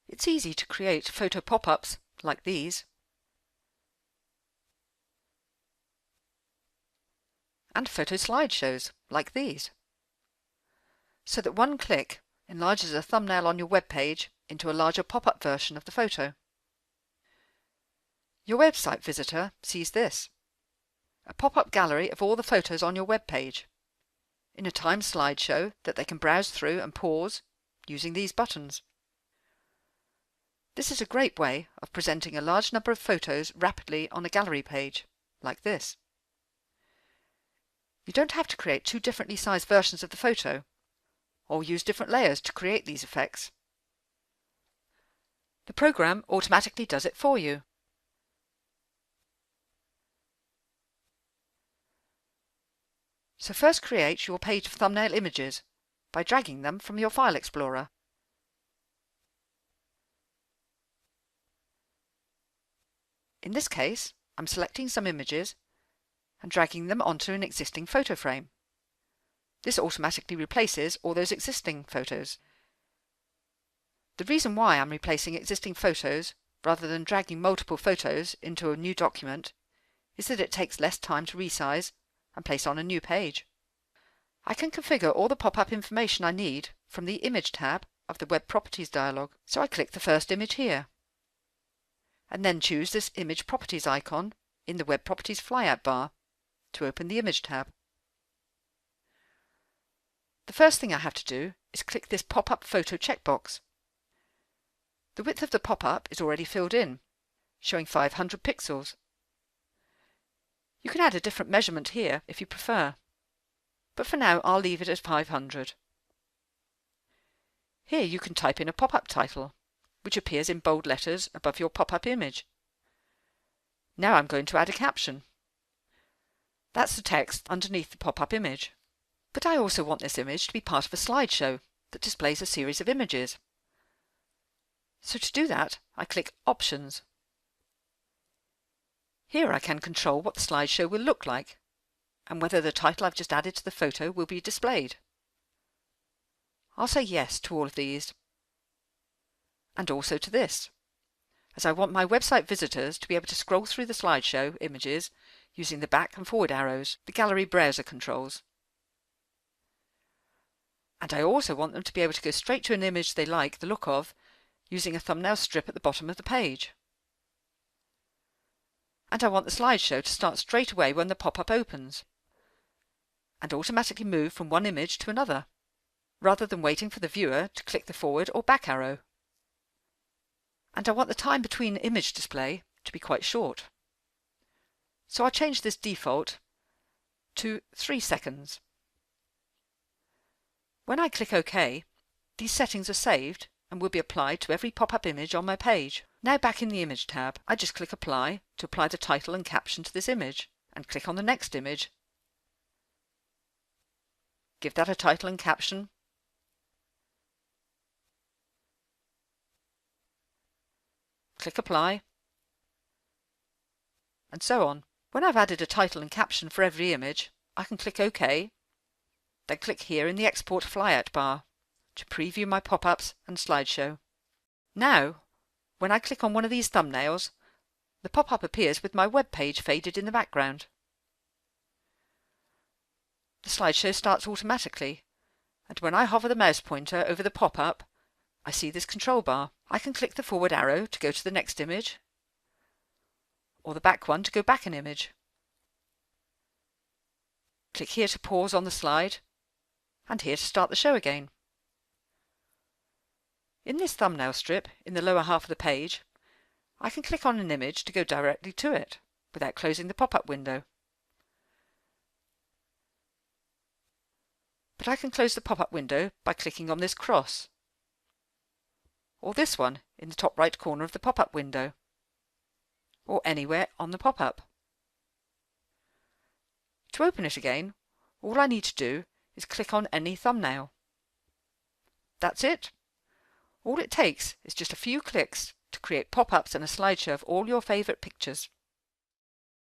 It's easy to create photo pop-ups like these, and photo slideshows like these, so that one click enlarges a thumbnail on your web page into a larger pop-up version of the photo. Your website visitor sees this, a pop-up gallery of all the photos on your web page, in a timed slideshow that they can browse through and pause using these buttons. This is a great way of presenting a large number of photos rapidly on a gallery page, like this. You don't have to create two differently sized versions of the photo, or use different layers to create these effects. The program automatically does it for you. So first create your page of thumbnail images by dragging them from your File Explorer. In this case, I'm selecting some images and dragging them onto an existing photo frame. This automatically replaces all those existing photos. The reason why I'm replacing existing photos rather than dragging multiple photos into a new document is that it takes less time to resize and place on a new page. I can configure all the pop-up information I need from the Image tab of the Web Properties dialog, so I click the first image here, and then choose this Image Properties icon in the Web Properties flyout bar to open the Image tab. The first thing I have to do is click this pop-up photo checkbox. The width of the pop-up is already filled in, showing 500 pixels. You can add a different measurement here if you prefer, but for now I'll leave it at 500. Here you can type in a pop-up title, which appears in bold letters above your pop-up image. Now I'm going to add a caption. That's the text underneath the pop-up image. But I also want this image to be part of a slideshow that displays a series of images. So to do that, I click Options. Here I can control what the slideshow will look like, and whether the title I've just added to the photo will be displayed. I'll say yes to all of these, and also to this, as I want my website visitors to be able to scroll through the slideshow images using the back and forward arrows, the gallery browser controls. And I also want them to be able to go straight to an image they like the look of using a thumbnail strip at the bottom of the page. And I want the slideshow to start straight away when the pop-up opens, and automatically move from one image to another, rather than waiting for the viewer to click the forward or back arrow. And I want the time between image display to be quite short. So I'll change this default to 3 seconds. When I click OK, these settings are saved and will be applied to every pop-up image on my page. Now back in the Image tab, I just click Apply to apply the title and caption to this image, and click on the next image. Give that a title and caption. Click Apply, and so on. When I've added a title and caption for every image, I can click OK, then click here in the Export flyout bar to preview my pop-ups and slideshow. Now, when I click on one of these thumbnails, the pop-up appears with my web page faded in the background. The slideshow starts automatically, and when I hover the mouse pointer over the pop-up, I see this control bar. I can click the forward arrow to go to the next image, or the back one to go back an image. Click here to pause on the slide, and here to start the show again. In this thumbnail strip, in the lower half of the page, I can click on an image to go directly to it, without closing the pop-up window. But I can close the pop-up window by clicking on this cross, or this one in the top right corner of the pop-up window, or anywhere on the pop-up. To open it again, all I need to do is click on any thumbnail. That's it. All it takes is just a few clicks to create pop-ups and a slideshow of all your favourite pictures.